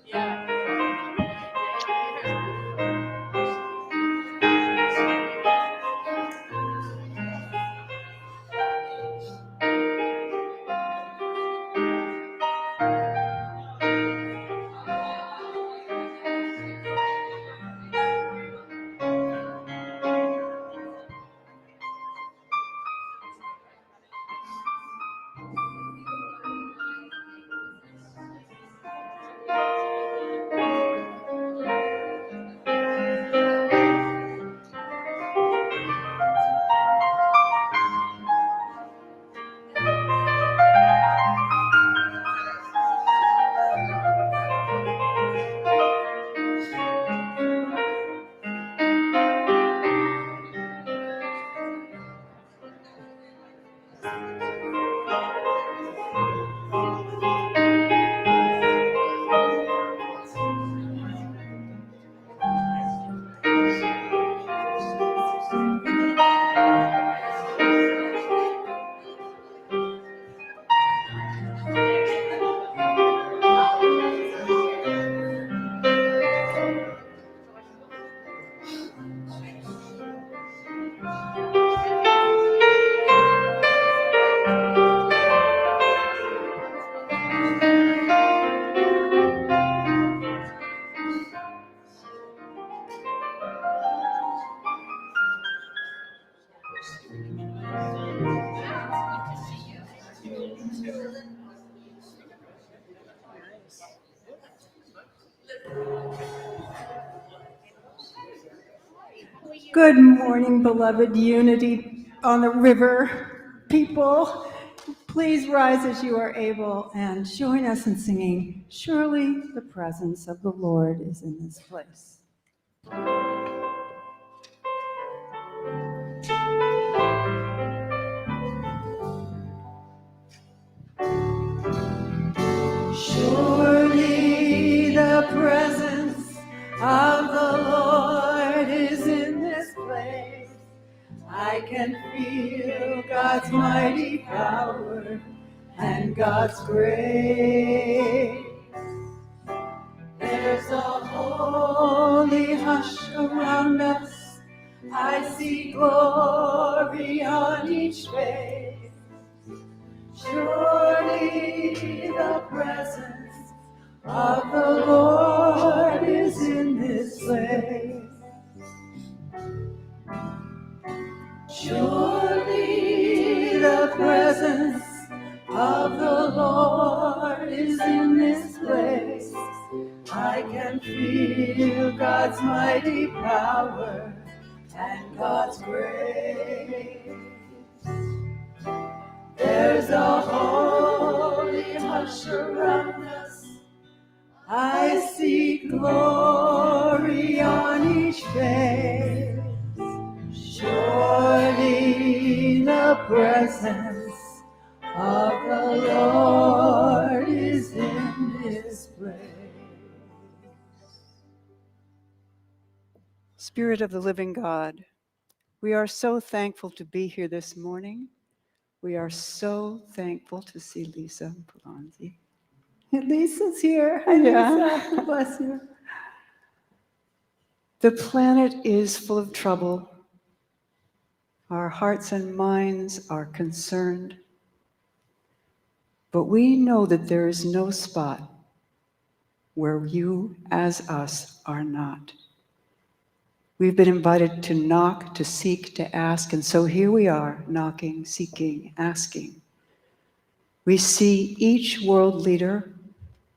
Yeah. Good morning, beloved Unity on the River people. Please rise as you are able and join us in singing, "Surely the presence of the Lord is in this place." Surely the presence of the Lord is in this place. I can feel God's mighty power and God's grace. There's a holy hush around us. I see glory on each face. Surely the presence of the Lord is in this place. Surely the presence of the Lord is in this place. I can feel God's mighty power and God's grace. There's a holy hush around us. I see glory on each face. Surely the presence of the Lord is in this place. Spirit of the living God, we are so thankful to be here this morning. We are so thankful to see Lisa Polanzi. Lisa's here. Hi, Lisa. Bless you. The planet is full of trouble. Our hearts and minds are concerned. But we know that there is no spot where you, as us, are not. We've been invited to knock, to seek, to ask, and so here we are, knocking, seeking, asking. We see each world leader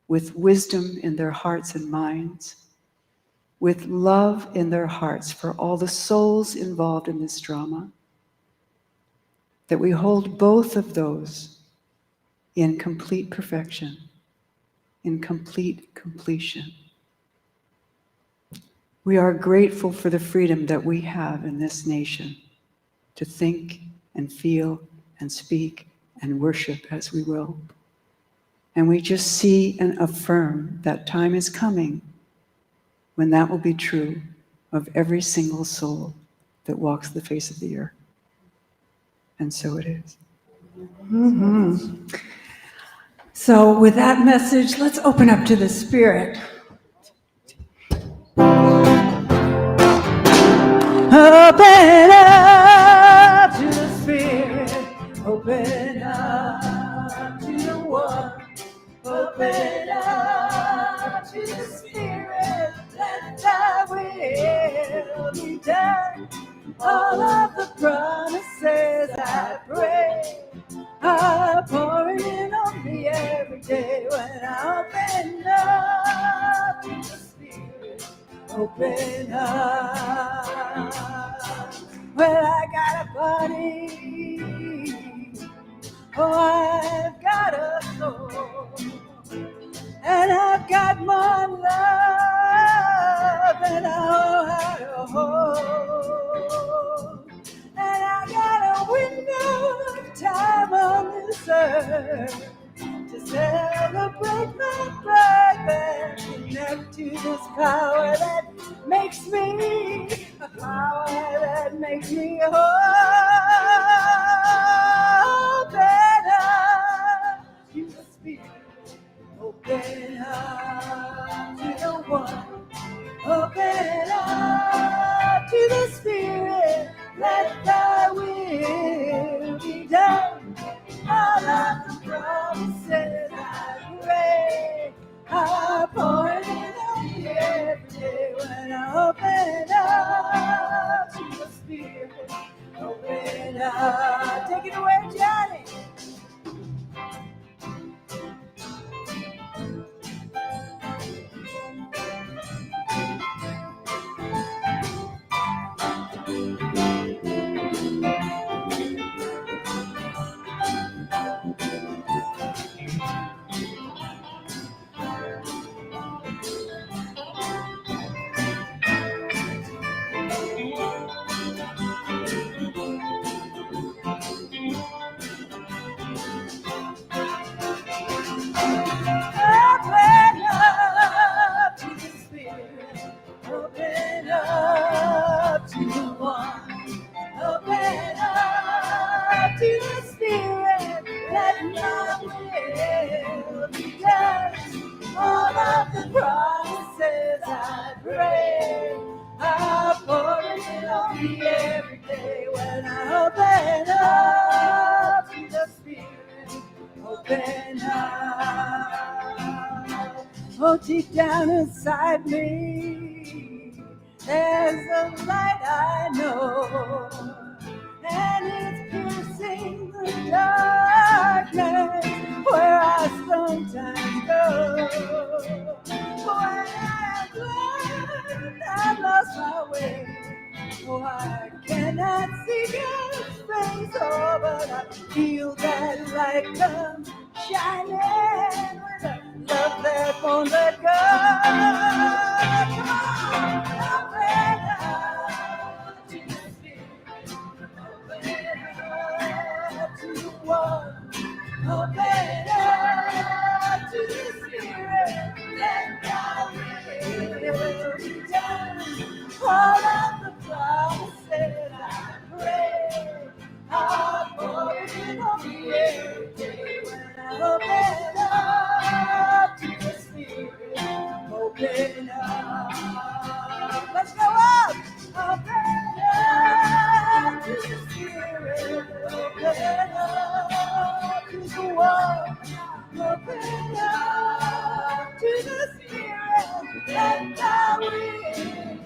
with wisdom in their hearts and minds, with love in their hearts for all the souls involved in this drama, that we hold both of those in complete perfection, in complete completion. We are grateful for the freedom that we have in this nation to think and feel and speak and worship as we will. And we just see and affirm that time is coming when that will be true of every single soul that walks the face of the earth. And so it is. Mm-hmm. So with that message, let's open up to the Spirit. Open up to the Spirit. Open up to the One. Open up to the Spirit. Let thy will be done. All of the promises I pray are pouring in on me every day when I open up to the Spirit. Open up. Well, I got a body. Oh, I've got a soul. And I've got more love than I know how to hold. And I got a window of time on this earth to celebrate my birth and connect to this power that makes me, a power that makes me whole. Open up to the Spirit. Open up to the One. Open up to the Spirit. Let thy will be done. All of the promises I pray are pouring in on me every day when I open up to the Spirit. happy every day when I open up to the Spirit. Open up. Oh, deep down inside me, there's a light I know, and it's piercing the darkness where I sometimes go. When I'm blind, I've lost my way. Oh, I cannot see God's face, oh, but I feel that light come shining with a love that won't let go. Come on, open up to the Spirit, open up to the one, open up to the Spirit, and God will be done. All of the promises I pray are falling on me every day when I open up to the Spirit. Open up. Let's go up. Open up to the Spirit. Open up to the one. Open up to the Spirit. And God will.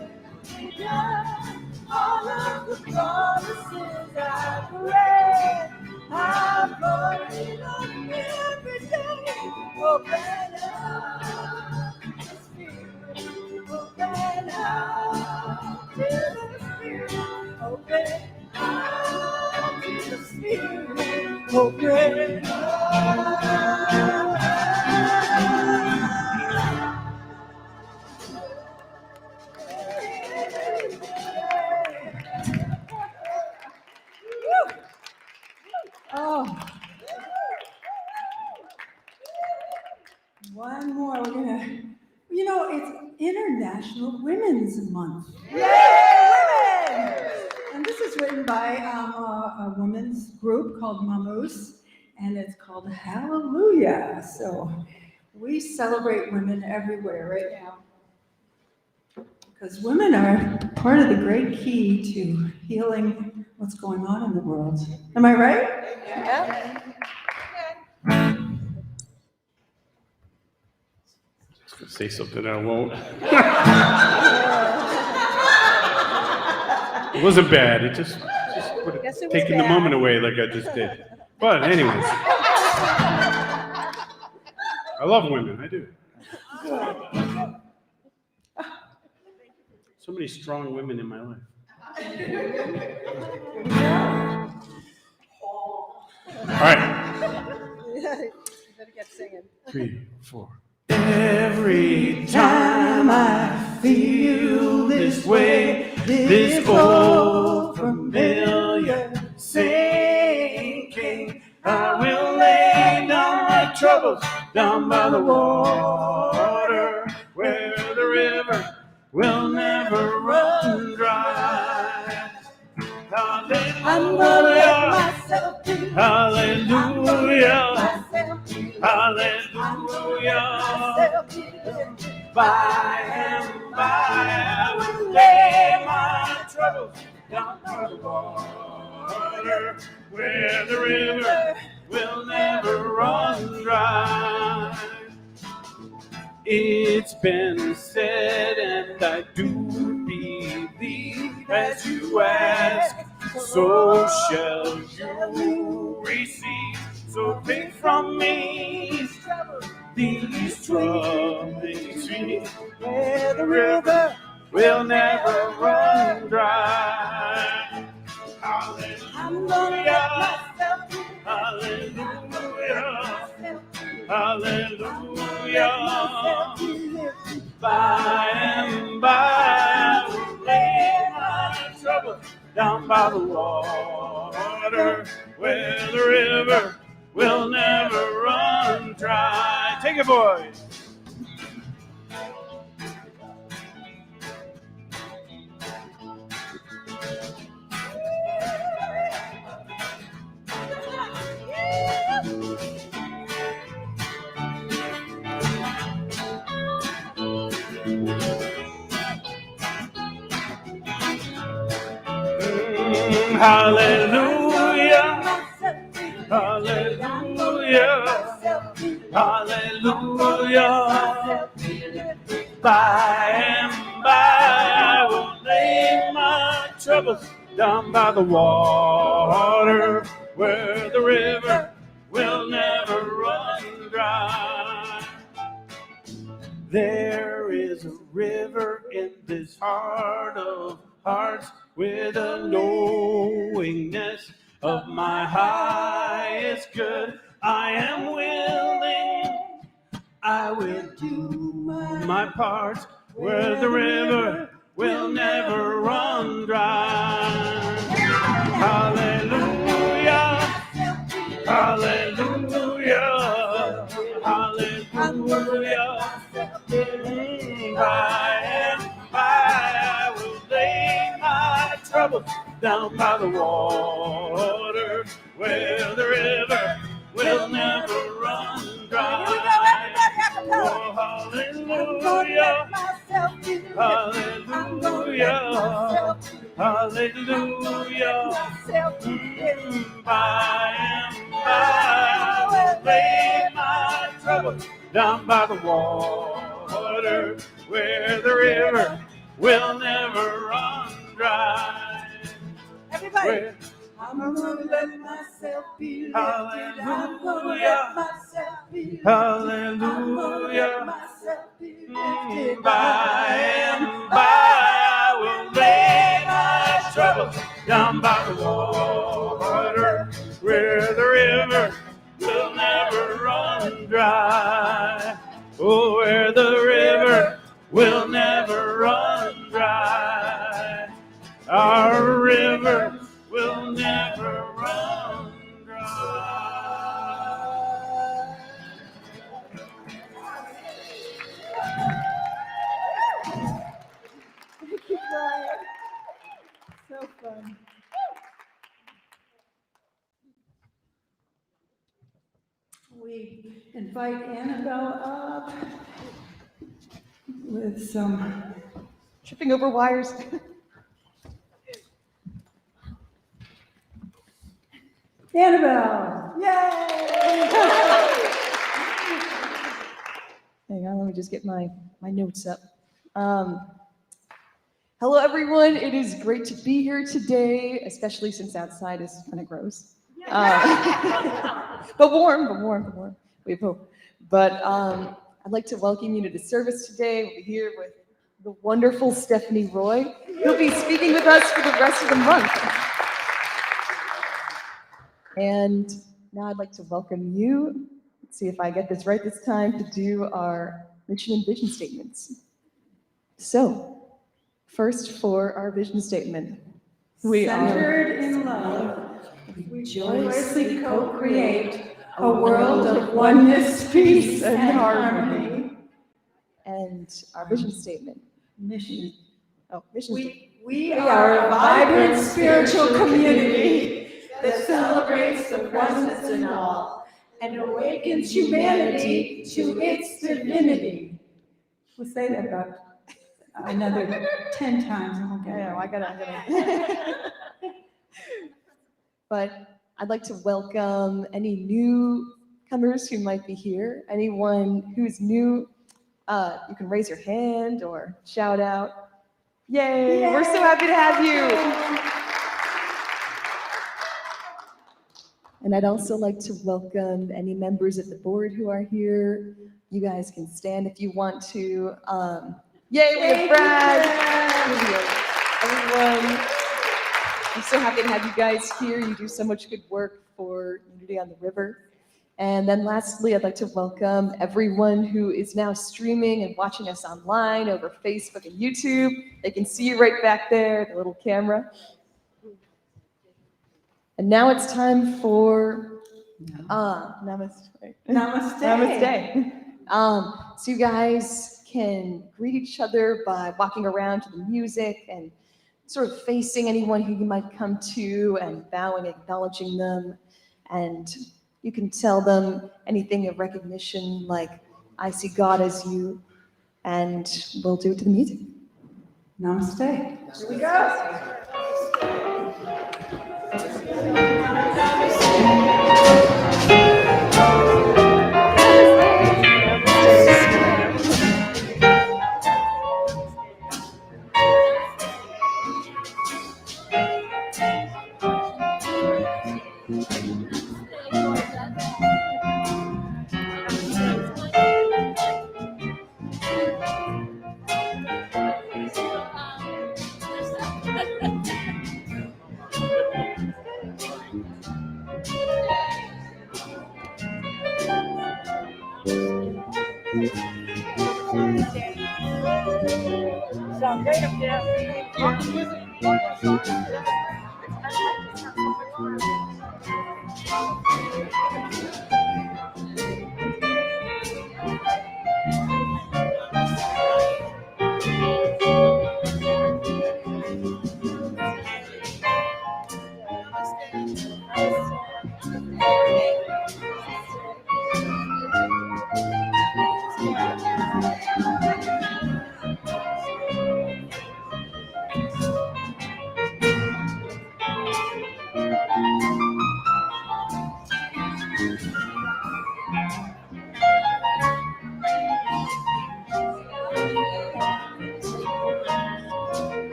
All of the promises I pray, I'm falling on every day. Open up to the Spirit, open up to the Spirit, open up to the Spirit, open up. Oh, one more. We're gonna, it's International Women's Month. Yay, women! And this is written by a women's group called Mamoose, and it's called Hallelujah. So we celebrate women everywhere right now, because women are part of the great key to healing what's going on in the world. Am I right? Yeah. I was going to say something I won't. It wasn't bad. It just would have taken the moment away like I just did. But anyways. I love women. I do. So many strong women in my life. All right. You better get singing. 3, 4. Every time I feel this way, this old familiar sinking, I will lay down my troubles down by the water, where the river will never run dry. Hallelujah, hallelujah, hallelujah. By and by I will lay my troubles down by the water, where the river will never run dry. It's been said, and I do believe, as you ask, so shall you receive. So take from me these troubling streams, where the river will never run dry. Hallelujah, hallelujah, hallelujah. By and by I will lay my trouble down by the water, where the river will never run dry. Take it, boys. Hallelujah. Hallelujah. Hallelujah. By and by I will lay my troubles down by the water, where the river will never run dry. There is a river in this heart of hearts, with a knowingness of my highest good. I am willing, I will do my part, where the river will never run dry. Hallelujah, hallelujah, hallelujah. By and by I will lay my troubles down by the water, where the river will never run dry. Oh, hallelujah, hallelujah, hallelujah. By and by I will lay my troubles down by the water, where the river will never run dry. Everybody. I'm gonna let myself be lifted. I'm gonna let myself be lifted. Hallelujah. I'm gonna let myself be lifted. By and by I will lay my troubles down by the water, where the river will never run dry. Oh, where the river will never run dry. Our river will never run dry. Thank you, Brian. So fun. We invite Annabelle up with some tripping over wires. Annabelle! Yay! Hang on, let me just get my notes up. Hello, everyone. It is great to be here today, especially since outside is kind of gross. But warm. We have hope. But I'd like to welcome you to the service today. We'll be here with the wonderful Stephanie Roy, who'll be speaking with us for the rest of the month. And now I'd like to welcome you, let's see if I get this right this time, to do our mission and vision statements. So, first for our vision statement. We Centered in love, we joyously co-create a world of oneness, peace, and harmony. And our vision statement. Mission. Mission statement. We are a vibrant spiritual community that celebrates the oneness in all and awakens humanity to its divinity. We'll say that about another 10 times and we'll get it. I gotta. But I'd like to welcome any newcomers who might be here. Anyone who's new, you can raise your hand or shout out. Yay! Yay! We're so happy to have you. And I'd also like to welcome any members of the board who are here. You guys can stand if you want to. Yay, we have Brad. Everyone. I'm so happy to have you guys here. You do so much good work for Unity on the River. And then lastly, I'd like to welcome everyone who is now streaming and watching us online over Facebook and YouTube. They can see you right back there, the little camera. And now it's time for namaste. Namaste. So you guys can greet each other by walking around to the music and sort of facing anyone who you might come to and bowing, acknowledging them. And you can tell them anything of recognition like, I see God as you, and we'll do it to the music. Namaste. Here we go.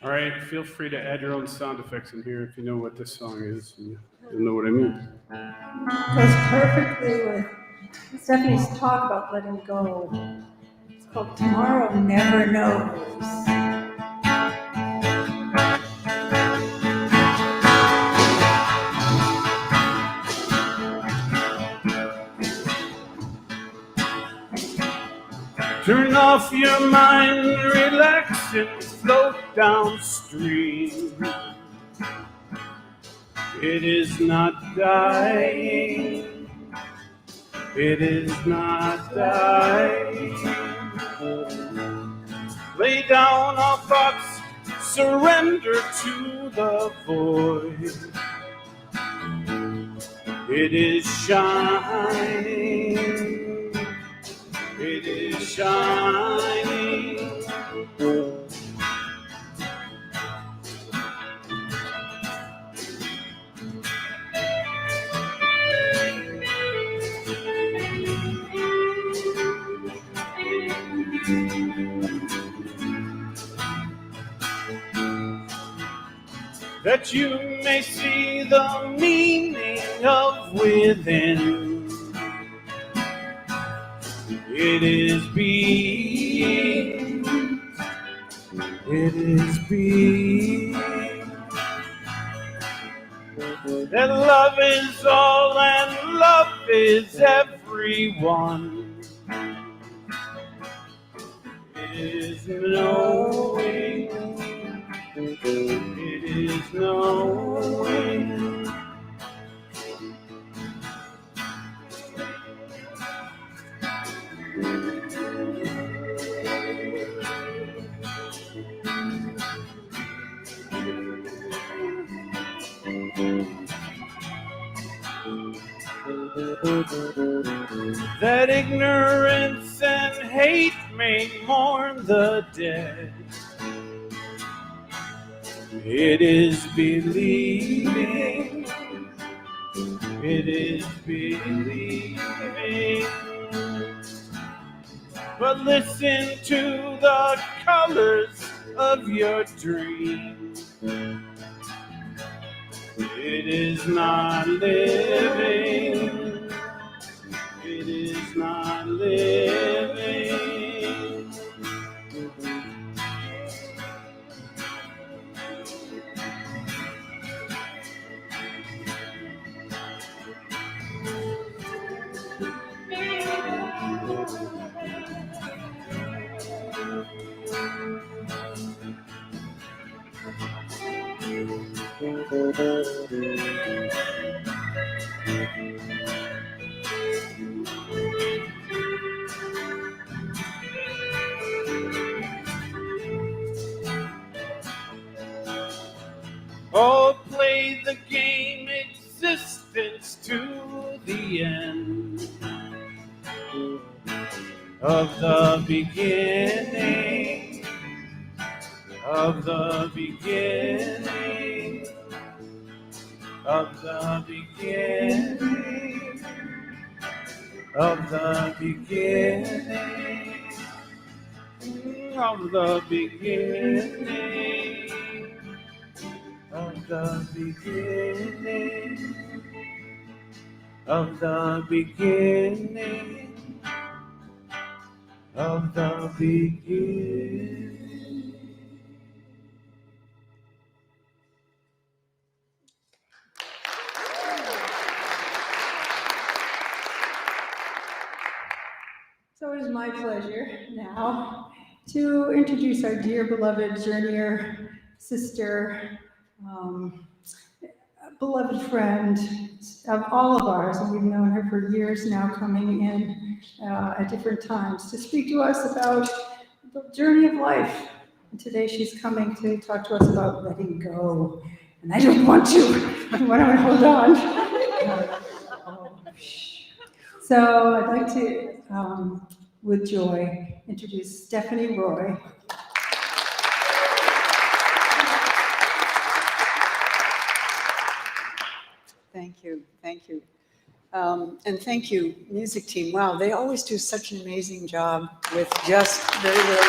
All right, feel free to add your own sound effects in here if you know what this song is. And you'll know what I mean. Goes perfectly with Stephanie's talk about letting go. It's called Tomorrow Never Knows. Turn off your mind, relax and float downstream. It is not dying. It is not dying. Lay down all thoughts, surrender to the void. It is shining. It is shining. That you may see the meaning of within. It is being. It is being. That love is all and love is everyone. It is knowing. It is knowing. That ignorance and hate may mourn the dead. It is believing. It is believing. But listen to the colors of your dream. It is not living. It is not living. Oh, play the game existence to the end of the beginning, of the beginning. of the beginning, of the beginning, of the beginning, of the beginning, of the beginning, of the beginning. So it is my pleasure now to introduce our dear beloved journeyer, sister, beloved friend of all of ours, and we've known her for years now, coming in at different times to speak to us about the journey of life. And today she's coming to talk to us about letting go. And I don't want to. I want to hold on. So I'd like to, with joy, introduce Stephanie Roy. Thank you, thank you. And thank you, music team. Wow, they always do such an amazing job with just very little.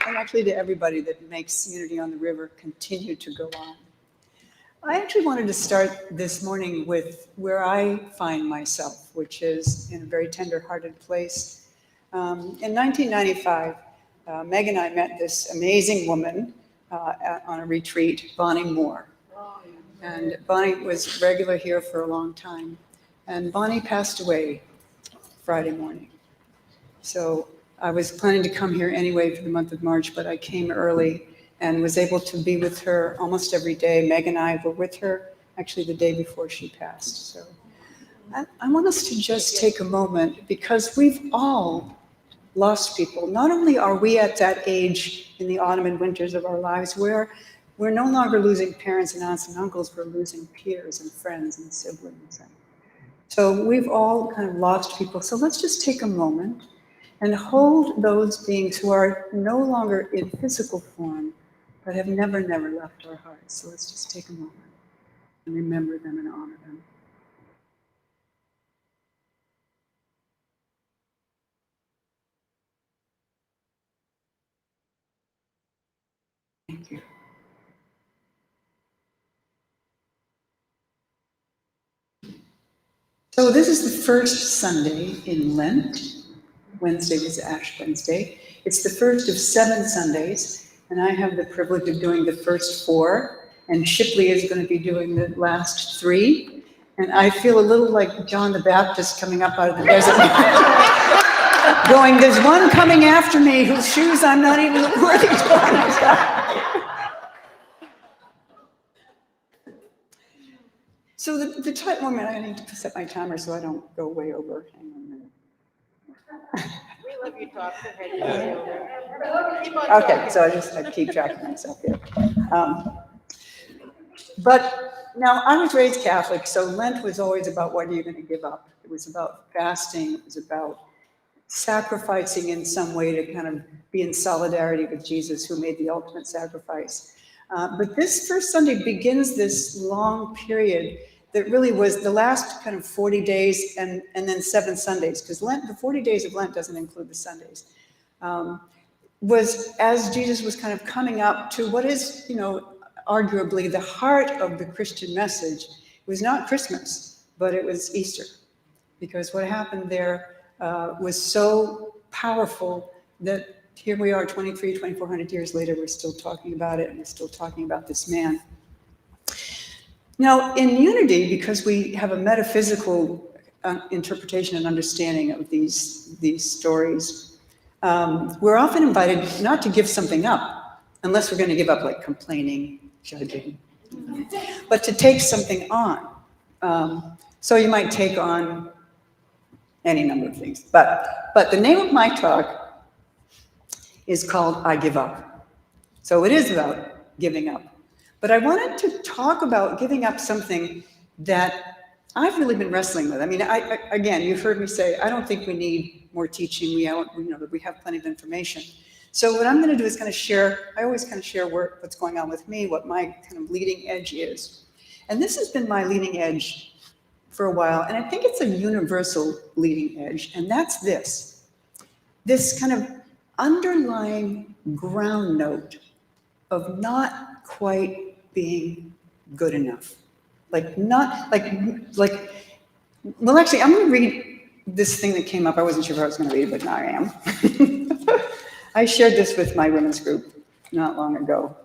And actually to everybody that makes Unity on the River continue to go on. I actually wanted to start this morning with where I find myself, which is in a very tender-hearted place. In 1995, Meg and I met this amazing woman on a retreat, Bonnie Moore. And Bonnie was regular here for a long time. And Bonnie passed away Friday morning. So I was planning to come here anyway for the month of March, but I came early and was able to be with her almost every day. Meg and I were with her actually the day before she passed. So I want us to just take a moment, because we've all lost people. Not only are we at that age in the autumn and winters of our lives where we're no longer losing parents and aunts and uncles, we're losing peers and friends and siblings. So we've all kind of lost people. So let's just take a moment and hold those beings who are no longer in physical form, but have never left our hearts. So let's just take a moment and remember them and honor them. Thank you. So this is the first Sunday in Lent. Wednesday was Ash Wednesday. It's the first of 7 Sundays, and I have the privilege of doing the first 4, and Shipley is going to be doing the last 3. And I feel a little like John the Baptist coming up out of the desert, going, there's one coming after me whose shoes I'm not even worthy to untie. So the time moment, I need to set my timer so I don't go way over. Hang on a minute. We love you, talk. Okay, so I keep track of myself here. But now I was raised Catholic, so Lent was always about what are you going to give up. It was about fasting. It was about sacrificing in some way to kind of be in solidarity with Jesus, who made the ultimate sacrifice. But this first Sunday begins this long period that really was the last kind of 40 days and then 7 Sundays, because Lent, the 40 days of Lent doesn't include the Sundays, was as Jesus was kind of coming up to what is, arguably the heart of the Christian message. It was not Christmas, but it was Easter, because what happened there was so powerful that here we are 2,400 years later, we're still talking about it, and we're still talking about this man. Now, in Unity, because we have a metaphysical interpretation and understanding of these stories, we're often invited not to give something up, unless we're going to give up like complaining, judging, but to take something on. So you might take on any number of things. But the name of my talk is called I Give Up. So it is about giving up. But I wanted to talk about giving up something that I've really been wrestling with. I mean, again, you've heard me say, I don't think we need more teaching. We have plenty of information. So what I'm going to do is kind of share, I always kind of share what's going on with me, what my kind of leading edge is. And this has been my leading edge for a while, and I think it's a universal leading edge, and that's this kind of underlying ground note of not quite being good enough. Like not, well, actually, I'm going to read this thing that came up. I wasn't sure if I was going to read it, but now I am. I shared this with my women's group not long ago,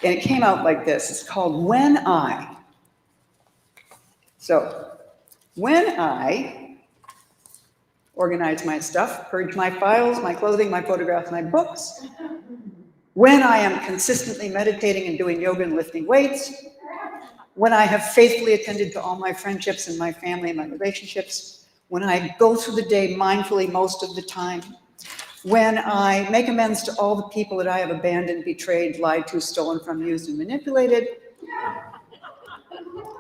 and it came out like this. It's called When I. So, when I organize my stuff, purge my files, my clothing, my photographs, my books, when I am consistently meditating and doing yoga and lifting weights, when I have faithfully attended to all my friendships and my family and my relationships, when I go through the day mindfully most of the time, when I make amends to all the people that I have abandoned, betrayed, lied to, stolen from, used, and manipulated,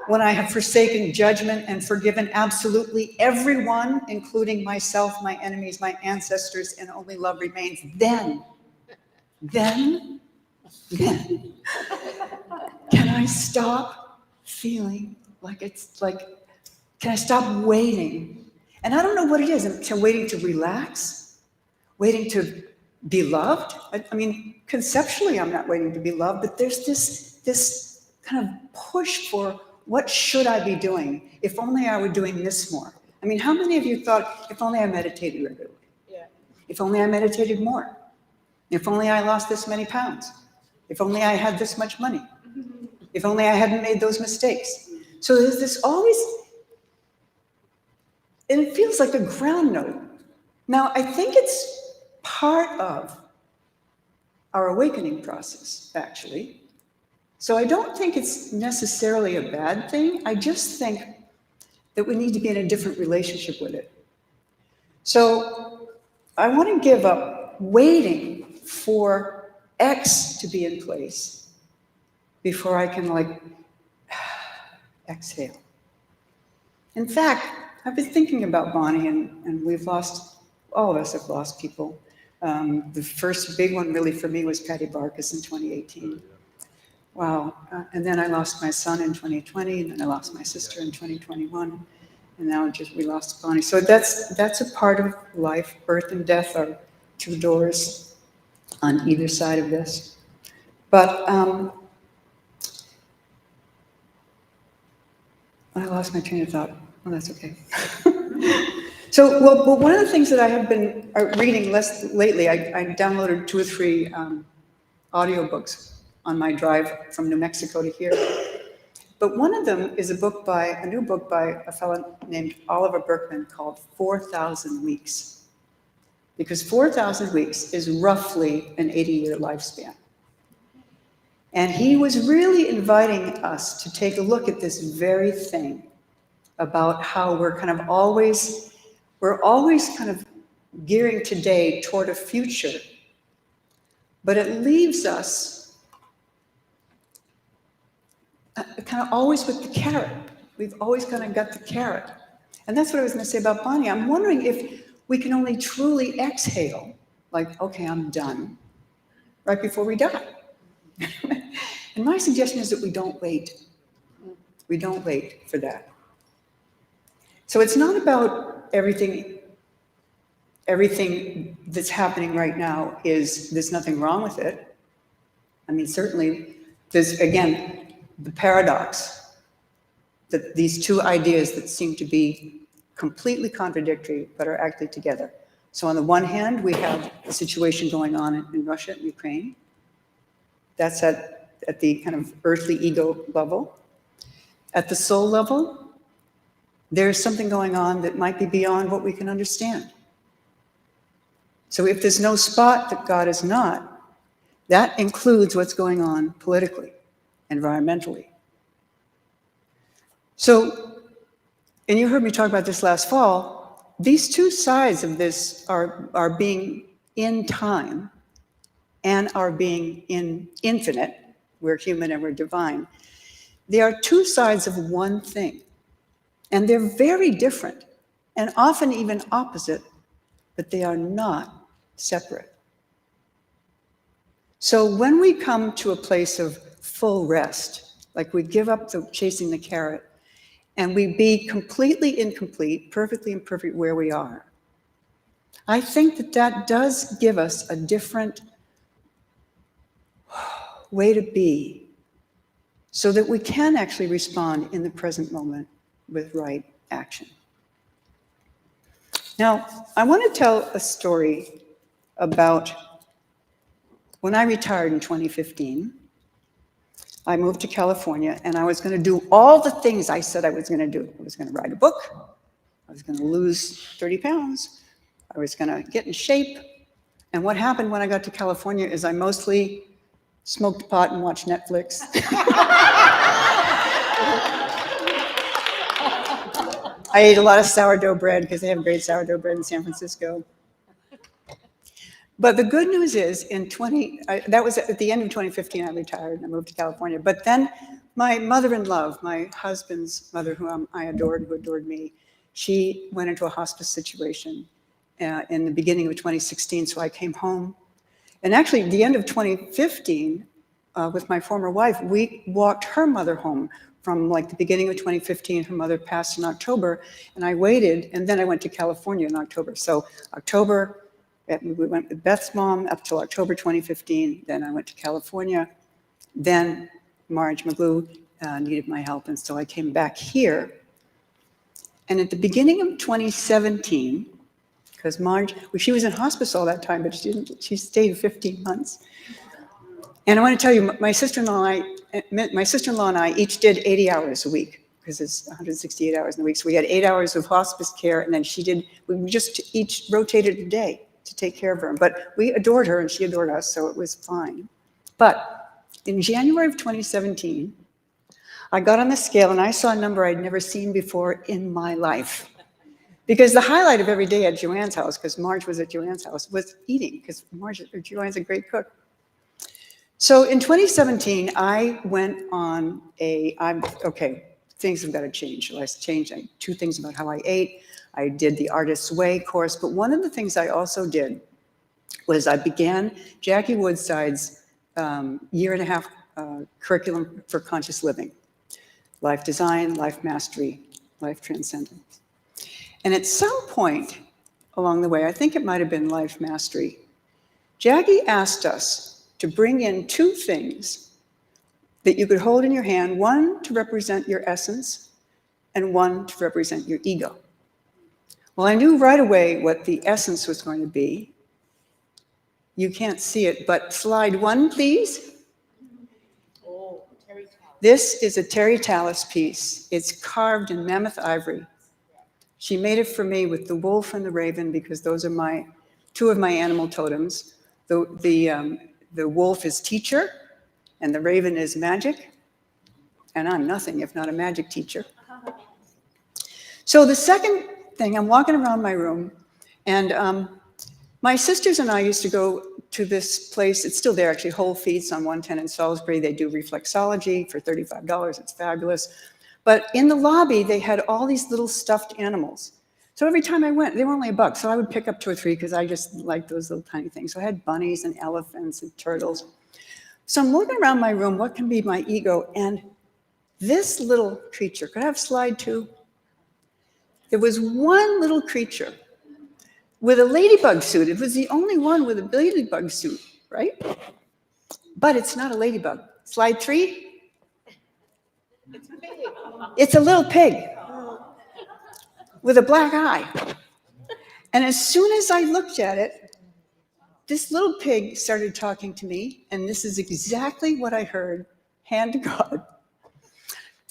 when I have forsaken judgment and forgiven absolutely everyone, including myself, my enemies, my ancestors, and only love remains, then, can I stop feeling like can I stop waiting? And I don't know what it is. I'm waiting to relax, waiting to be loved. I mean, conceptually, I'm not waiting to be loved, but there's this kind of push for what should I be doing? If only I were doing this more. I mean, how many of you thought, if only I meditated regularly? Yeah. If only I meditated more? If only I lost this many pounds? If only I had this much money? If only I hadn't made those mistakes? So there's this always, and it feels like a ground note. Now, I think it's part of our awakening process, actually. So I don't think it's necessarily a bad thing. I just think that we need to be in a different relationship with it. So I want to give up waiting for X to be in place before I can exhale. In fact, I've been thinking about Bonnie, and all of us have lost people. The first big one really for me was Patty Barkus in 2018. Wow. And then I lost my son in 2020, and then I lost my sister in 2021, and now we lost Bonnie. So that's a part of life. Birth and death are two doors on either side of this. But I lost my train of thought. Well, that's okay. So, well, one of the things that I have been reading lately, I downloaded 2 or 3 audiobooks on my drive from New Mexico to here. But one of them is a new book by a fellow named Oliver Burkeman called 4,000 Weeks. Because 4,000 weeks is roughly an 80-year lifespan. And he was really inviting us to take a look at this very thing about how we're always kind of gearing today toward a future, but it leaves us kind of always with the carrot. We've always kind of got the carrot. And that's what I was going to say about Bonnie. I'm wondering if we can only truly exhale, like, okay, I'm done, right before we die. And my suggestion is that we don't wait. We don't wait for that. So it's not about everything that's happening right now there's nothing wrong with it. I mean, certainly, there's, again, the paradox that these two ideas that seem to be completely contradictory but are actually together. So on the one hand, we have a situation going on in Russia and Ukraine. That's at the kind of earthly ego level. At the soul level, there's something going on that might be beyond what we can understand. So if there's no spot that God is not, that includes what's going on politically, environmentally. So, and you heard me talk about this last fall, these two sides of this are being in time and are being in infinite. We're human and we're divine. They are two sides of one thing. And they're very different and often even opposite, but they are not separate. So when we come to a place of full rest, like we give up the chasing the carrot, and we be completely incomplete, perfectly imperfect where we are, I think that that does give us a different way to be, so that we can actually respond in the present moment with right action. Now, I want to tell a story about when I retired in 2015. I moved to California, and I was going to do all the things I said I was going to do. I was going to write a book. I was going to lose 30 pounds. I was going to get in shape. And what happened when I got to California is I mostly smoked pot and watched Netflix. I ate a lot of sourdough bread because they have great sourdough bread in San Francisco. But the good news is, that was at the end of 2015, I retired and I moved to California. But then my mother-in-law, my husband's mother, who I adored, who adored me, she went into a hospice situation in the beginning of 2016, so I came home. And actually, at the end of 2015, with my former wife, we walked her mother home from like the beginning of 2015. Her mother passed in October, and I waited, and then I went to California in October. So October, we went with Beth's mom up till October 2015. Then I went to California. Then Marge McGlue needed my help, and so I came back here. And at the beginning of 2017, because Marge, well, she was in hospice all that time, but she stayed 15 months. And I want to tell you, my sister-in-law and I each did 80 hours a week, because it's 168 hours in a week. So we had 8 hours of hospice care, and then we just each rotated a day to take care of her. But we adored her and she adored us, so it was fine. But in January of 2017, I got on the scale and I saw a number I'd never seen before in my life. Because the highlight of every day at Joanne's house, because Marge was at Joanne's house, was eating, because Joanne's a great cook. So in 2017, I went on things have got to change. Let's change 2 things about how I ate. I did the Artist's Way course, but one of the things I also did was I began Jackie Woodside's year-and-a-half curriculum for conscious living. Life design, life mastery, life transcendence. And at some point along the way, I think it might have been life mastery, Jackie asked us to bring in 2 things that you could hold in your hand, one to represent your essence and one to represent your ego. Well, I knew right away what the essence was going to be. You can't see it, but slide 1, please. Oh, Terry Tallis. This is a Terry Tallis piece. It's carved in mammoth ivory. She made it for me with the wolf and the raven, because those are 2 of my animal totems. The wolf is teacher, and the raven is magic. And I'm nothing if not a magic teacher. So the second thing, I'm walking around my room, and my sisters and I used to go to this place. It's still there, actually, Whole Foods on 110 in Salisbury. They do reflexology for $35. It's fabulous. But in the lobby, they had all these little stuffed animals. So every time I went, they were only $1, so I would pick up 2 or 3 because I just liked those little tiny things. So I had bunnies and elephants and turtles. So I'm looking around my room, what can be my ego? And this little creature, could I have slide 2? There was one little creature with a ladybug suit. It was the only one with a ladybug suit, right? But it's not a ladybug. Slide 3. It's big. It's a little pig with a black eye. And as soon as I looked at it, this little pig started talking to me, and this is exactly what I heard, hand to God.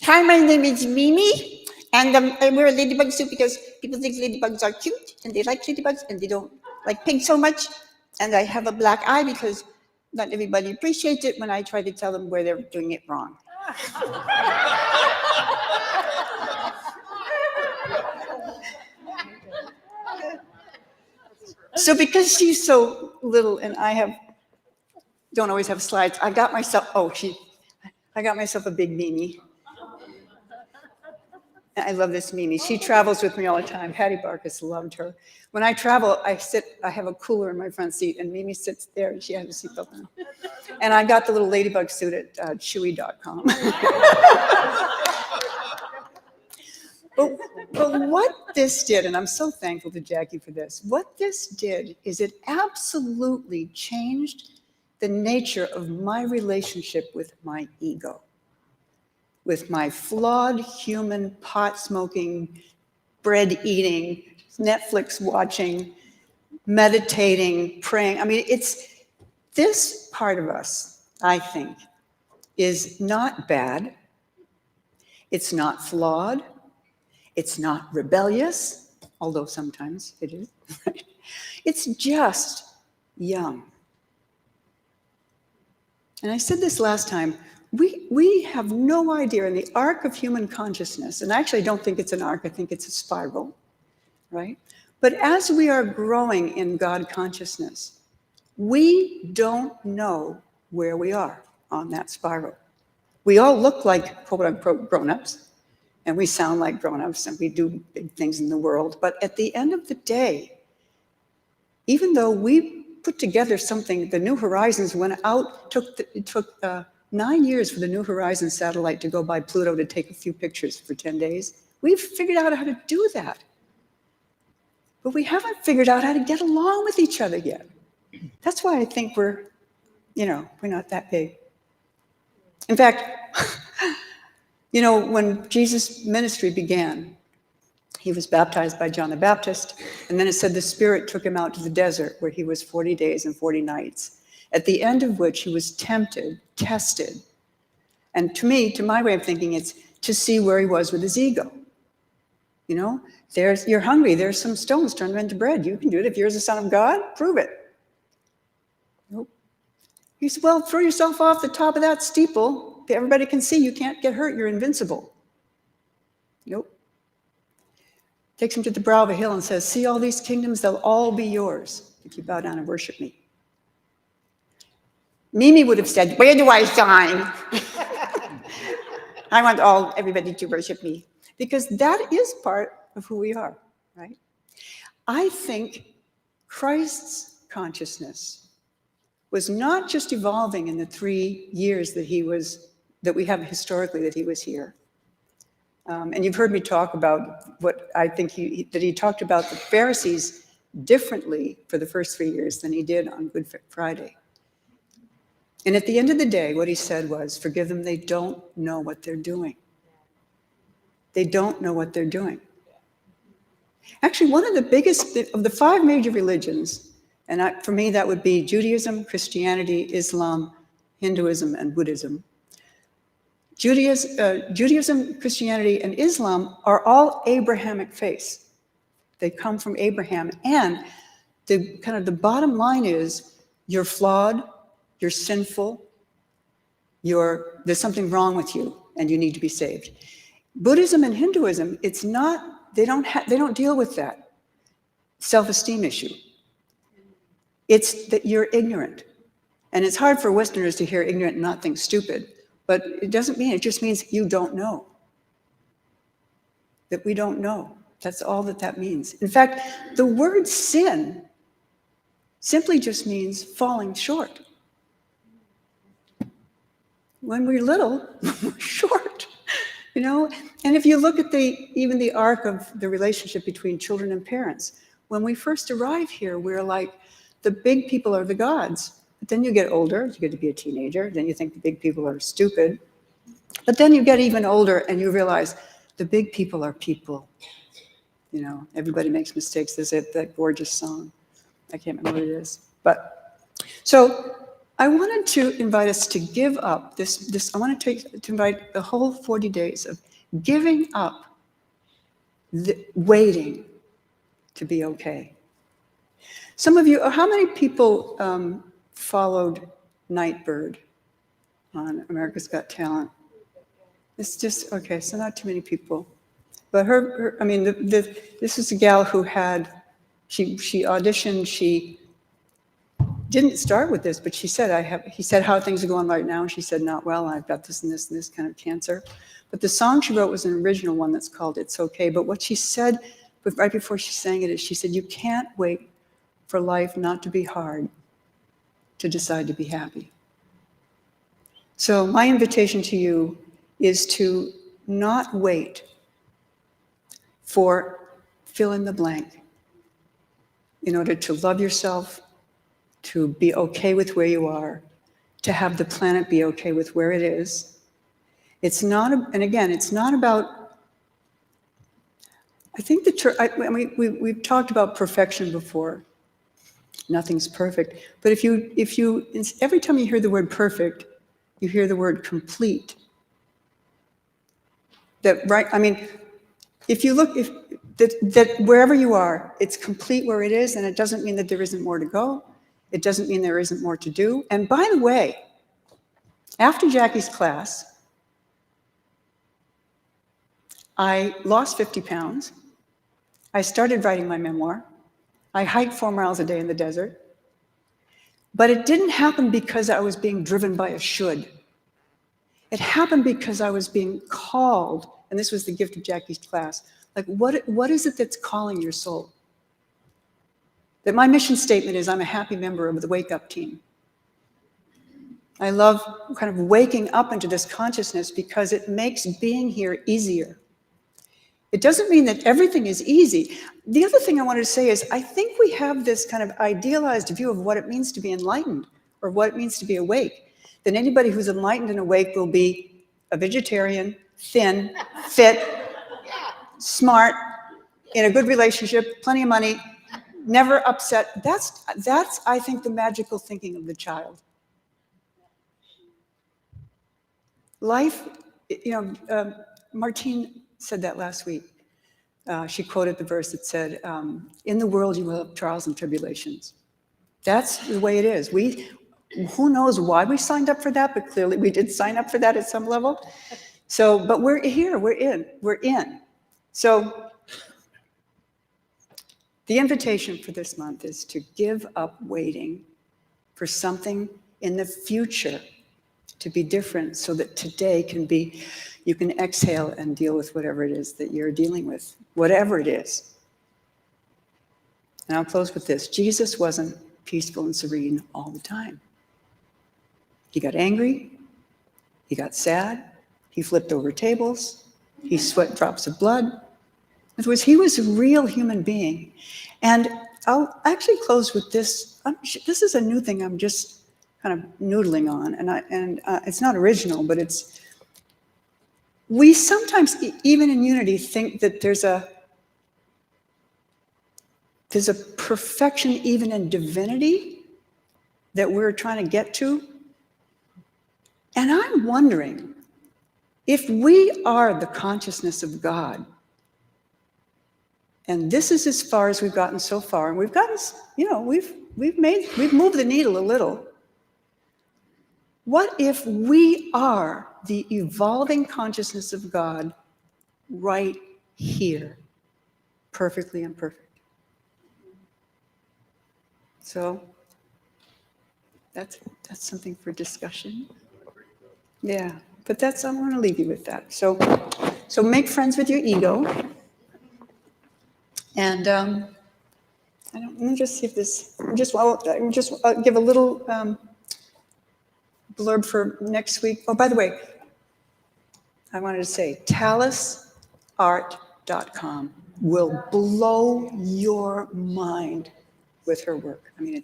Hi, my name is Mimi. And I wear a ladybug suit because people think ladybugs are cute, and they like ladybugs, and they don't like pigs so much. And I have a black eye because not everybody appreciates it when I try to tell them where they're doing it wrong. So because she's so little and I don't always have slides, I got myself a big Mimi. I love this Mimi. She travels with me all the time. Patty Barkus loved her. When I travel, I have a cooler in my front seat, and Mimi sits there, and she has a seatbelt on. And I got the little ladybug suit at chewy.com. But what this did, and I'm so thankful to Jackie for this, what this did is it absolutely changed the nature of my relationship with my ego, with my flawed human, pot-smoking, bread-eating, Netflix-watching, meditating, praying. I mean, it's this part of us, I think, is not bad. It's not flawed. It's not rebellious, although sometimes it is. It's just young. And I said this last time, we have no idea in the arc of human consciousness, and actually I don't think it's an arc, I think it's a spiral, right? But as we are growing in God consciousness, we don't know where we are on that spiral. We all look like quote-unquote grown-ups, and we sound like grown-ups, and we do big things in the world. But at the end of the day, even though we put together something, the New Horizons went out, it took 9 years for the New Horizons satellite to go by Pluto to take a few pictures for 10 days. We've figured out how to do that. But we haven't figured out how to get along with each other yet. That's why I think we're not that big. In fact, when Jesus' ministry began, he was baptized by John the Baptist, and then it said the Spirit took him out to the desert where he was 40 days and 40 nights, at the end of which he was tempted, tested. And to my way of thinking, it's to see where he was with his ego. You're hungry, there's some stones, turn them into bread. You can do it. If you're the Son of God, prove it. Nope. He said, well, throw yourself off the top of that steeple. Everybody can see you can't get hurt, you're invincible. Nope. Takes him to the brow of a hill and says, see all these kingdoms, they'll all be yours if you bow down and worship me. Mimi would have said, where do I sign? I want everybody to worship me. Because that is part of who we are, right? I think Christ's consciousness was not just evolving in the 3 years that we have historically that he was here. And you've heard me talk about what I think that he talked about the Pharisees differently for the first 3 years than he did on Good Friday. And at the end of the day, what he said was, forgive them, they don't know what they're doing. They don't know what they're doing. Actually, one of the biggest, of the 5 major religions, and for me that would be Judaism, Christianity, Islam, Hinduism, and Buddhism. Judaism, Christianity, and Islam are all Abrahamic faiths. They come from Abraham, and the bottom line is you're flawed, you're sinful, there's something wrong with you, and you need to be saved. Buddhism and Hinduism, they don't deal with that self-esteem issue. It's that you're ignorant. And it's hard for Westerners to hear ignorant and not think stupid, but it just means you don't know. That we don't know. That's all that means. In fact, the word sin simply just means falling short. When we're little, we're short, And if you look at even the arc of the relationship between children and parents, when we first arrive here, we're like, the big people are the gods. But then you get older, you get to be a teenager, then you think the big people are stupid. But then you get even older and you realize the big people are people. Everybody makes mistakes. There's that gorgeous song. I can't remember what it is. So I wanted to invite us to give up I want to invite the whole 40 days of giving up waiting to be okay. Some of you, how many people followed Nightbird on America's Got Talent? It's just, okay, so not too many people. But this is a gal who she auditioned, she didn't start with this, but she said, he said, how things are going right now. And she said, not well. I've got this and this and this kind of cancer. But the song she wrote was an original one that's called It's Okay. But what she said right before she sang it is, she said, you can't wait for life not to be hard to decide to be happy. So my invitation to you is to not wait for fill in the blank in order to love yourself, to be okay with where you are, to have the planet be okay with where it is. It's not, and again, it's not about, I think we've talked about perfection before. Nothing's perfect. But if you, every time you hear the word perfect, you hear the word complete. If you look, that wherever you are, it's complete where it is, and it doesn't mean that there isn't more to go. It doesn't mean there isn't more to do. And by the way, after Jackie's class, I lost 50 pounds. I started writing my memoir. I hiked 4 miles a day in the desert. But it didn't happen because I was being driven by a should. It happened because I was being called, and this was the gift of Jackie's class. Like, what is it that's calling your soul? That my mission statement is, I'm a happy member of the Wake Up team. I love kind of waking up into this consciousness because it makes being here easier. It doesn't mean that everything is easy. The other thing I wanted to say is, I think we have this kind of idealized view of what it means to be enlightened or what it means to be awake. That anybody who's enlightened and awake will be a vegetarian, thin, fit, smart, in a good relationship, plenty of money, never upset. That's I think, the magical thinking of the child. Life, Martine said that last week. She quoted the verse that said, in the world you will have trials and tribulations. That's the way it is. Who knows why we signed up for that, but clearly we did sign up for that at some level. So, but we're here, we're in. So the invitation for this month is to give up waiting for something in the future to be different so that today can be, you can exhale and deal with whatever it is that you're dealing with, whatever it is. And I'll close with this. Jesus wasn't peaceful and serene all the time. He got angry, he got sad, he flipped over tables, he sweat drops of blood. In other words, he was a real human being. And I'll actually close with this. This is a new thing I'm just kind of noodling on, and it's not original, but we sometimes, even in unity, think that there's a perfection even in divinity that we're trying to get to. And I'm wondering if we are the consciousness of God, and this is as far as we've gotten so far, and we've gotten, we've moved the needle a little. What if we are the evolving consciousness of God right here, perfectly imperfect? So that's something for discussion. Yeah, but I want to leave you with that. So make friends with your ego. And let me just see if this, I'll give a little blurb for next week. Oh, by the way, I wanted to say, talisart.com will blow your mind with her work. I mean,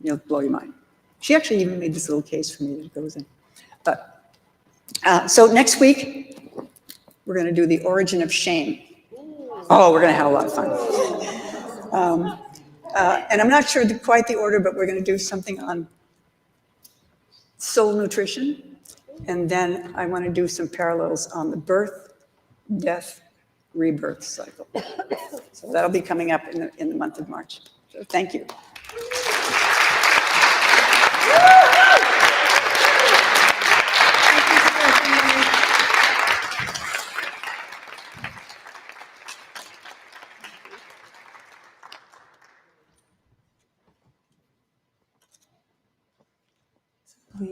you'll blow your mind. She actually even made this little case for me that goes in. But so next week, we're going to do the origin of shame. Oh, we're going to have a lot of fun. And I'm not sure quite the order, but we're going to do something on soul nutrition. And then I want to do some parallels on the birth, death, rebirth cycle. So that'll be coming up in the month of March. So thank you.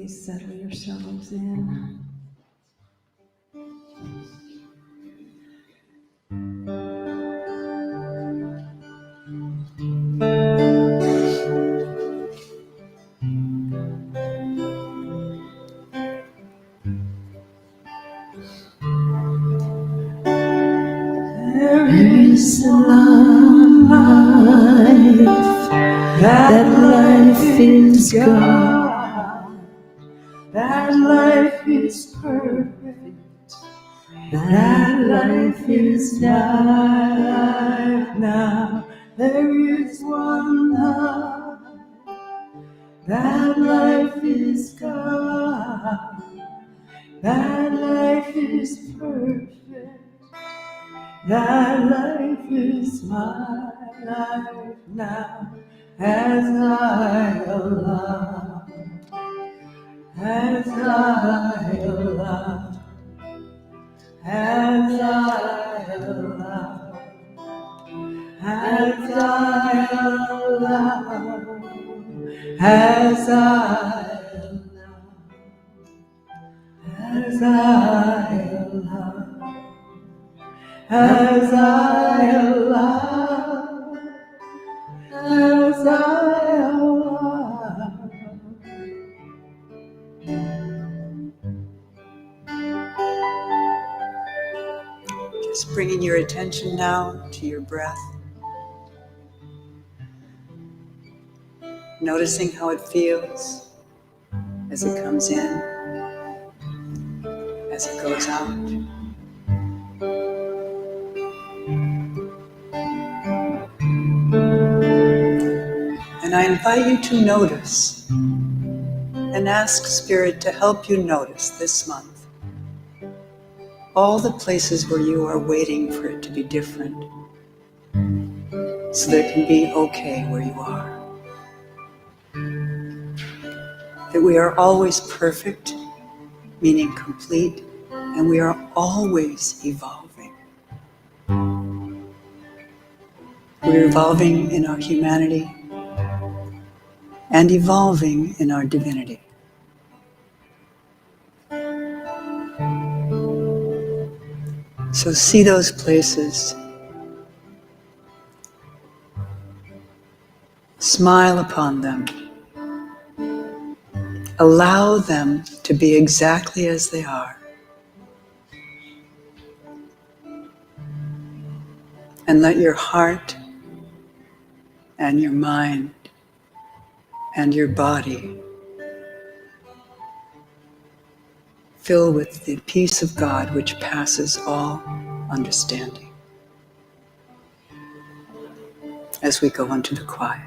Please settle yourselves in. There is a life, that life is God, that life is perfect, that life is my life now. There is one life, that life is God, that life is perfect. That life is my life now, as I allow, as I allow, as I allow, as I allow, as I allow, as I allow. As I allow, as I allow. Just bringing your attention now to your breath. Noticing how it feels as it comes in, as it goes out. And I invite you to notice and ask Spirit to help you notice this month all the places where you are waiting for it to be different, so that it can be okay where you are. That we are always perfect, meaning complete, and we are always evolving. We're evolving in our humanity and evolving in our divinity. So see those places. Smile upon them. Allow them to be exactly as they are. And let your heart and your mind and your body fill with the peace of God which passes all understanding as we go into the quiet.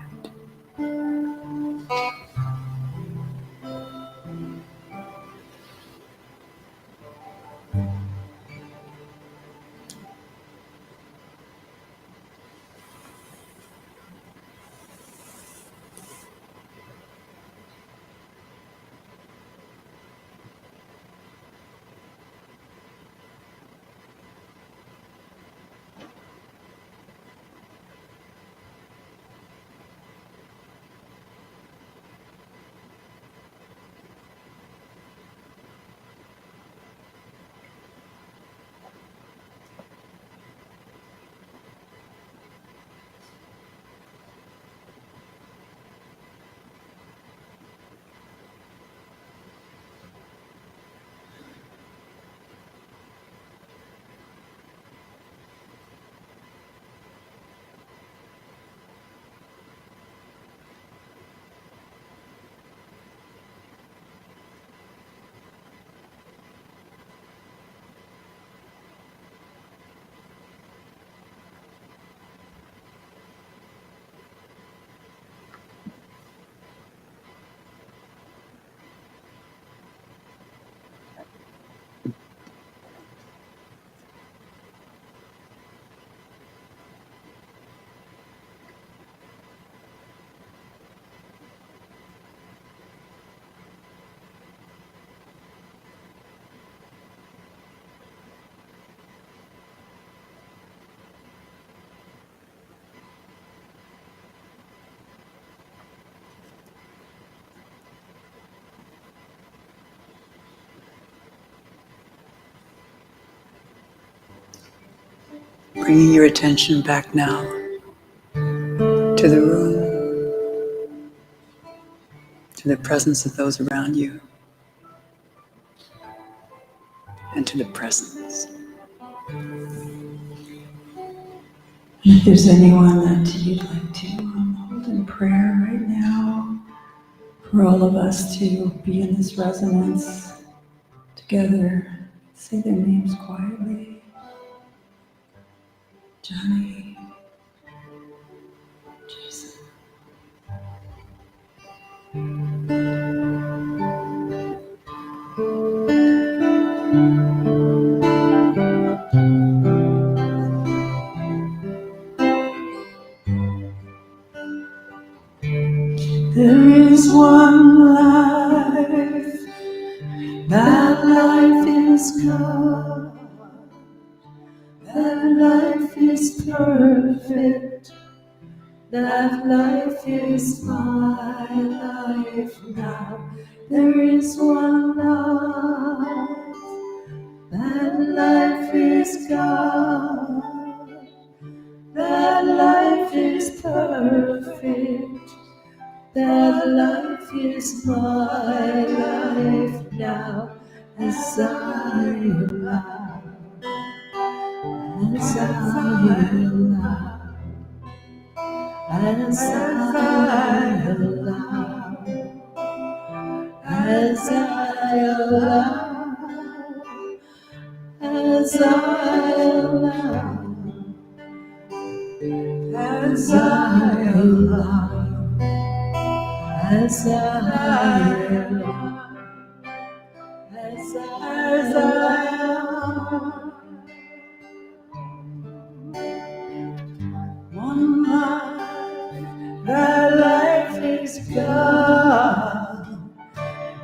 Bringing your attention back now to the room, to the presence of those around you, and to the presence. If there's anyone that you'd like to hold in prayer right now, for all of us to be in this resonance together, say their names quietly. Johnny, Jason. There is one life, that life is God, that life is perfect, that life is my life now. There is one life, that life is God, that life is perfect, that life is my life now, as I allow, as I allow, as I allow, as I allow, as I allow, as I allow, as I allow, as I allow. One life, that life is God,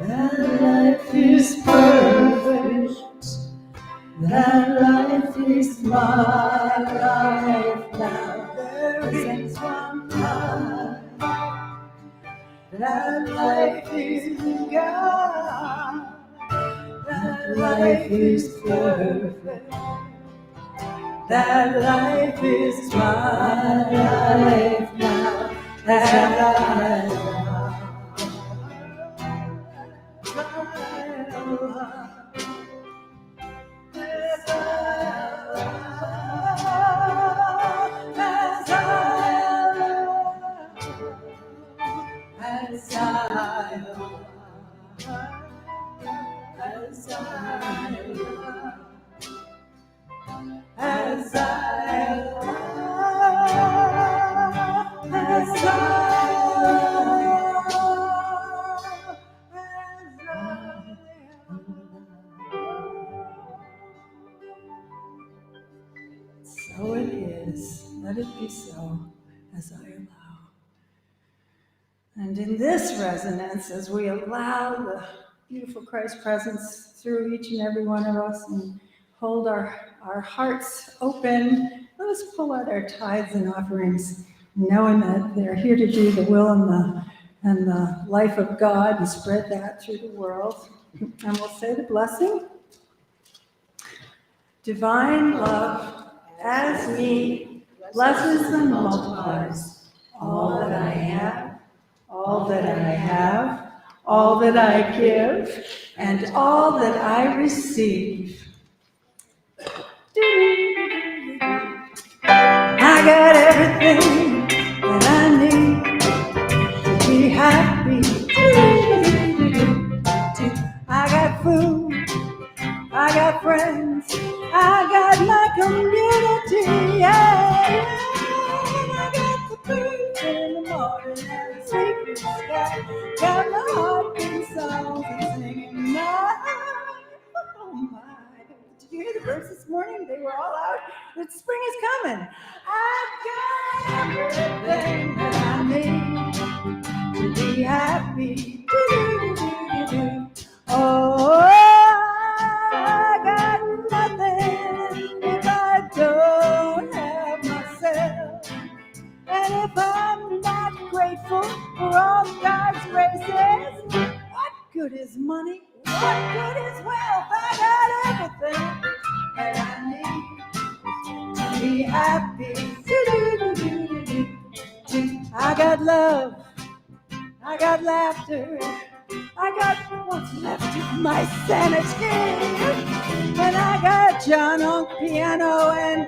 that life is perfect, that life is my life now. There is one life, that life is God, that life is perfect, that life is my life now, that I love, as I love, as I love, as I love, as so it is. Let it be so, as I allow. And in this resonance, as we allow the beautiful Christ presence through each and every one of us and hold our hearts open, let us pull out our tithes and offerings, knowing that they're here to do the will and the life of God and spread that through the world. And we'll say the blessing. Divine love, as me, blesses and multiplies all that I have, all that I have, all that I give, and all that I receive. I got everything that I need to be happy. I got food, I got friends, I got my community, yeah. I got the birds in the morning and the sleep in the sky. Got my heart beating songs and singing my, oh my. Did you hear the birds this morning? They were all out. The spring is coming. I've got everything that I need to be happy. Oh, I got nothing if I don't have myself. And if I'm not grateful for all God's graces, what good is money? What good is wealth? I got everything that I need to be happy. Do-do-do-do-do-do. I got love, I got laughter, I got what's left of my sanity, and I got John on piano and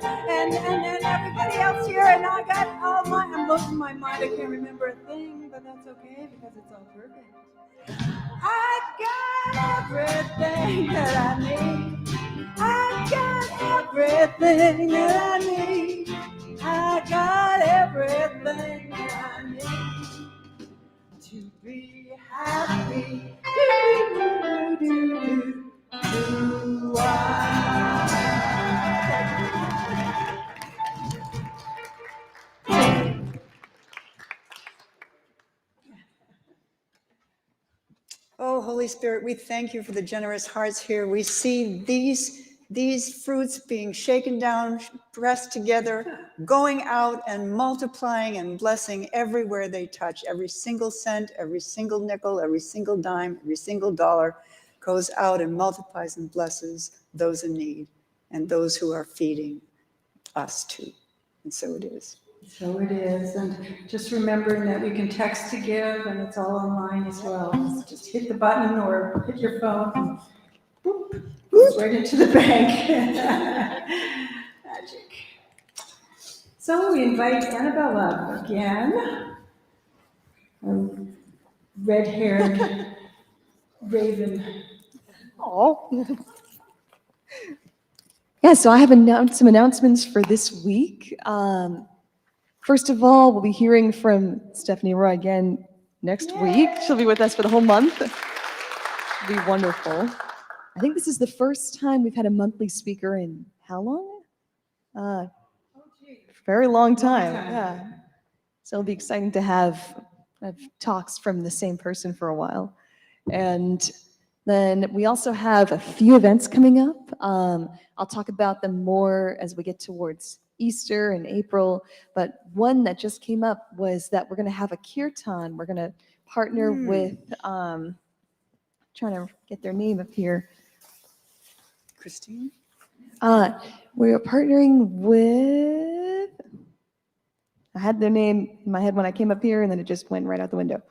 everybody else here, and I got all my, I'm losing my mind, I can't remember a thing, but that's okay because it's all perfect. I got everything that I need. I got everything that I need. I got everything that I need to be happy. Oh, Holy Spirit, we thank you for the generous hearts here. We see these fruits being shaken down, pressed together, going out and multiplying and blessing everywhere they touch. Every single cent, every single nickel, every single dime, every single dollar goes out and multiplies and blesses those in need and those who are feeding us too. And so it is. So it is, and just remembering that we can text to give, and it's all online as well. Just hit the button or hit your phone, and boop, goes right into the bank. Magic. So we invite Annabella again, a red-haired raven. Oh. Yeah, so I have some announcements for this week. First of all, we'll be hearing from Stephanie Roy again next week. She'll be with us for the whole month. It'll be wonderful. I think this is the first time we've had a monthly speaker in how long? Very long time. Yeah. So it'll be exciting to have talks from the same person for a while. And then we also have a few events coming up. I'll talk about them more as we get towards Easter in April, but one that just came up was that we're going to have a kirtan. We're going to partner with, trying to get their name up here. Christine? We're partnering with, I had their name in my head when I came up here and then it just went right out the window.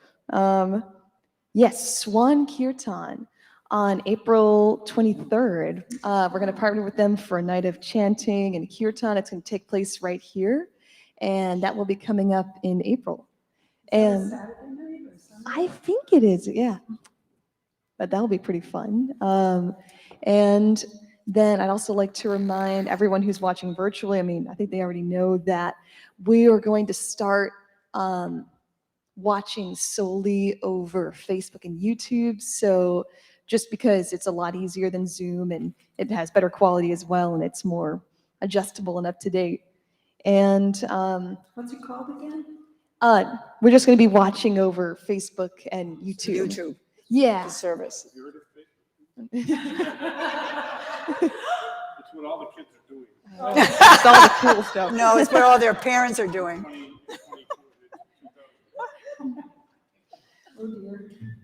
Yes, Swan Kirtan on April 23rd. We're going to partner with them for a night of chanting and kirtan. It's going to take place right here, and that will be coming up in April. And I think it is, yeah. But that'll be pretty fun. And then I'd also like to remind everyone who's watching virtually, I mean, I think they already know that we are going to start watching solely over Facebook and YouTube. So just because it's a lot easier than Zoom and it has better quality as well and it's more adjustable and up to date. And What's it called again? we're just going to be watching over Facebook and YouTube. YouTube, Yeah. the service. It's what all the kids are doing. It's all the cool stuff. No, it's what all their parents are doing.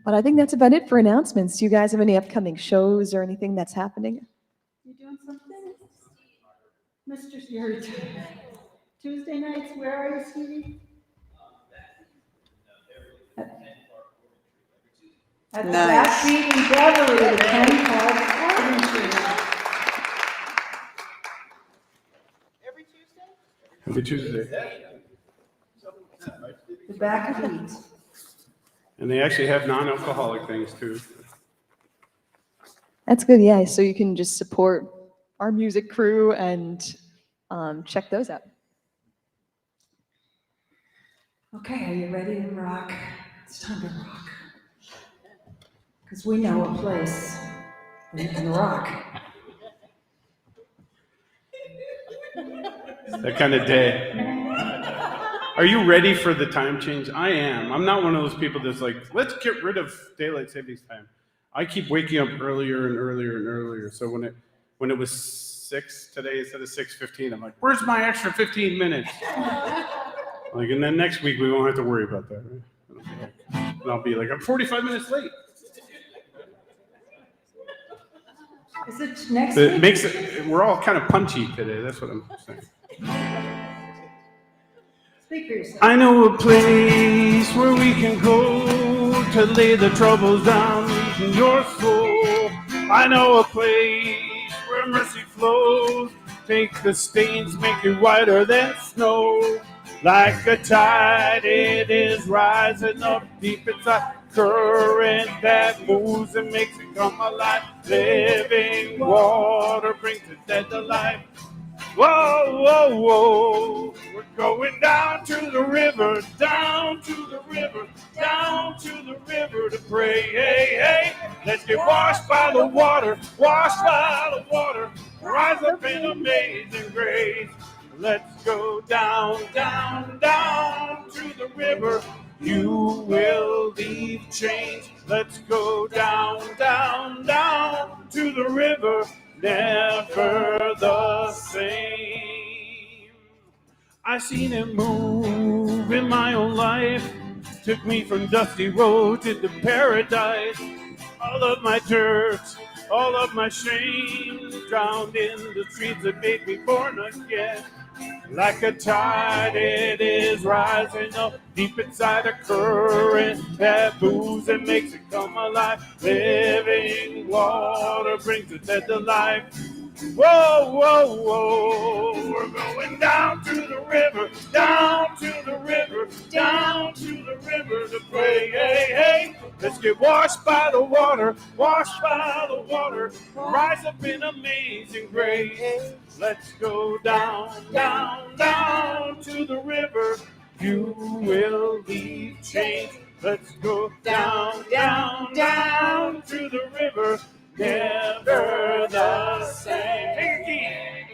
But I think that's about it for announcements. Do you guys have any upcoming shows or anything that's happening? You doing something? Mr. Stewart. Tuesday nights, where are you, Stevie? At the Nice. Backbeat in Beverly, at 10 Park Avenue. Every Tuesday? Every Tuesday. The Backbeat. And they actually have non-alcoholic things too. That's good, yeah. So you can just support our music crew and check those out. Okay, are you ready to rock? It's time to rock. Because we know a place where you can rock. That kind of day. Are you ready for the time change? I am. I'm not one of those people that's like, let's get rid of daylight savings time. I keep waking up earlier and earlier and earlier. So when it was 6 today instead of 6:15, I'm like, where's my extra 15 minutes? Like, and then next week we won't have to worry about that, right? And I'll be like, I'm 45 minutes late. Is it next It week? makes it. We're all kind of punchy today. That's what I'm saying. Speak for yourself. I know a place where we can go to lay the troubles down in your soul. I know a place where mercy flows. Take the stains, make it whiter than snow. Like a tide, it is rising up deep inside. Current that moves and makes it come alive. Living water brings the dead to life. Whoa, whoa, whoa. We're going down to the river, down to the river, down to the river to pray. Hey, hey, let's get washed by the water, washed by the water. Rise up in amazing grace. Let's go down, down, down to the river. You will leave change. Let's go down, down, down to the river. Never the same. I seen him move in my own life. Took me from dusty roads into paradise. All of my dirt, all of my shame, drowned in the streets that made me born again. Like a tide, it is rising up deep inside a current that moves and makes it come alive. Living water brings the dead to life. Whoa, whoa, whoa. We're going down to the river, down to the river, down to the river to pray. Hey, hey, let's get washed by the water, washed by the water. Rise up in amazing grace. Let's go down, down, down to the river. You will leave change. Let's go down, down, down to the river. Never the same. Take it again.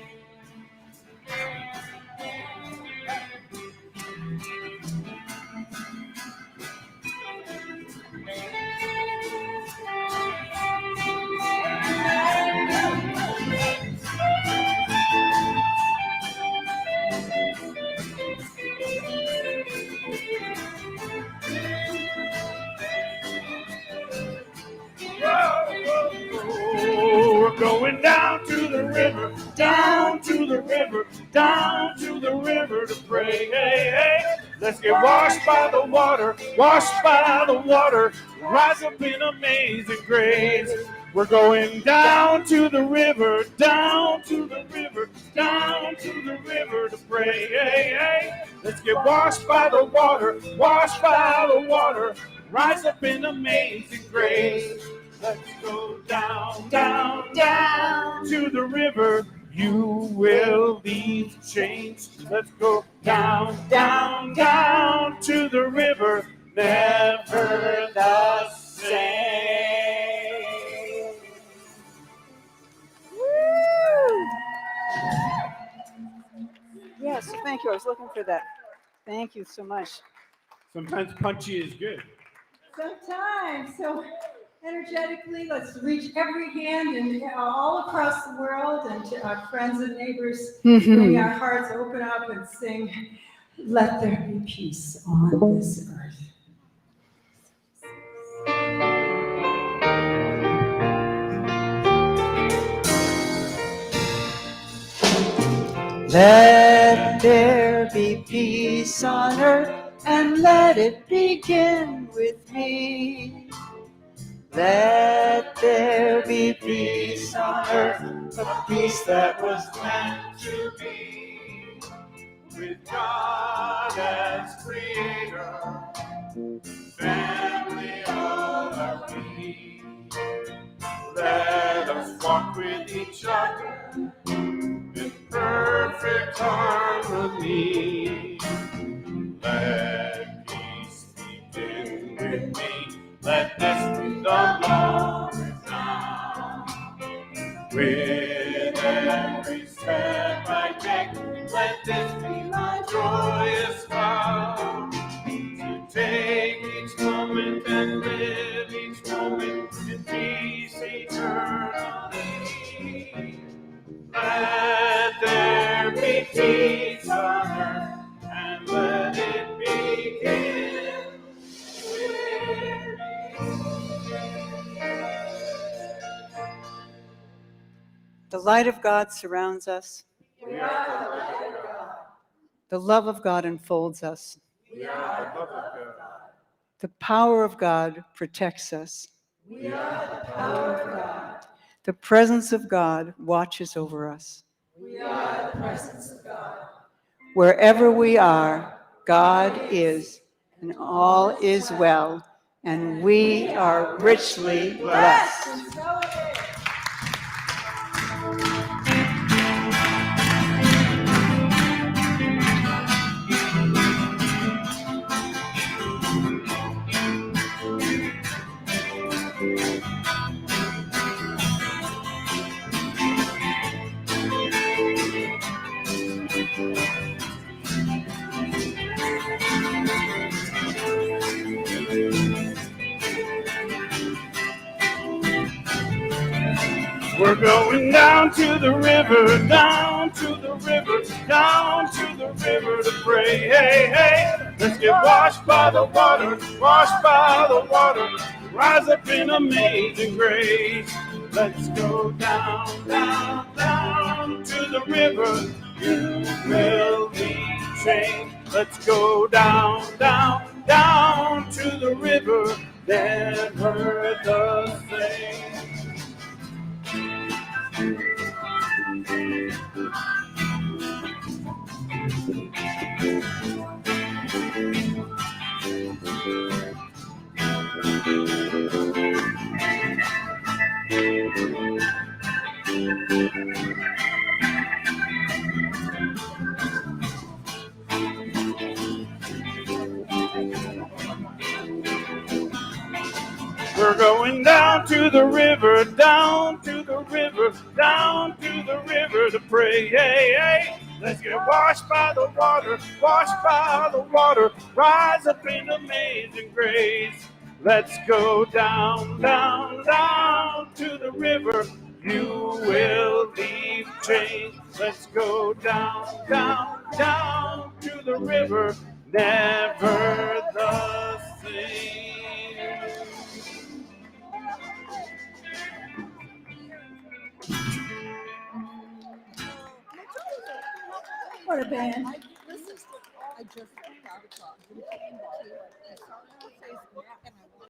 We're going down to the river, down to the river, down to the river to pray. Hey, hey, let's get washed by the water, washed by the water. Rise up in amazing grace. We're going down to the river, down to the river, down to the river to pray. Hey, hey, let's get washed by the water, washed by the water. Rise up in amazing grace. Let's go down, down, down to the river. You will leave change. Let's go down, down, down to the river. Never the same. Woo! Yes, thank you. I was looking for that. Thank you so much. Sometimes punchy is good. Sometimes. So energetically, let's reach every hand and all across the world and to our friends and neighbors. Bring our hearts, open up and sing, "Let there be peace on this earth." Let there be peace on earth, and let it begin with me. Let there be peace on earth, A peace that was meant to be, with God as creator, family all are we. Let us walk with each other in perfect harmony. Let peace begin with me. Let this be the moment now. With every step I take, let this be my joyous vow. To take each moment and live each moment in peace eternally. Let there be peace on earth, and let it begin with me. the light of God surrounds us. We are the light of God. The love of God enfolds us. We are the love of God. The power of God protects us. We are the power of God. The presence of God watches over us. We are the presence of God. Wherever we are, God is, and all is well, and we are richly blessed. And so it is. We're going down to the river, down to the river, down to the river to pray. Hey, hey, let's get washed by the water, washed by the water. Rise up in amazing grace. Let's go down, down, down to the river. You will be changed. Let's go down, down, down to the river. Never the same. We're going down to the river, down to the river, down to the river to pray. Hey, hey, let's get washed by the water, washed by the water. Rise up in amazing grace. Let's go down, down, down to the river. You will leave changed. Let's go down, down, down to the river. Never the same. What a band.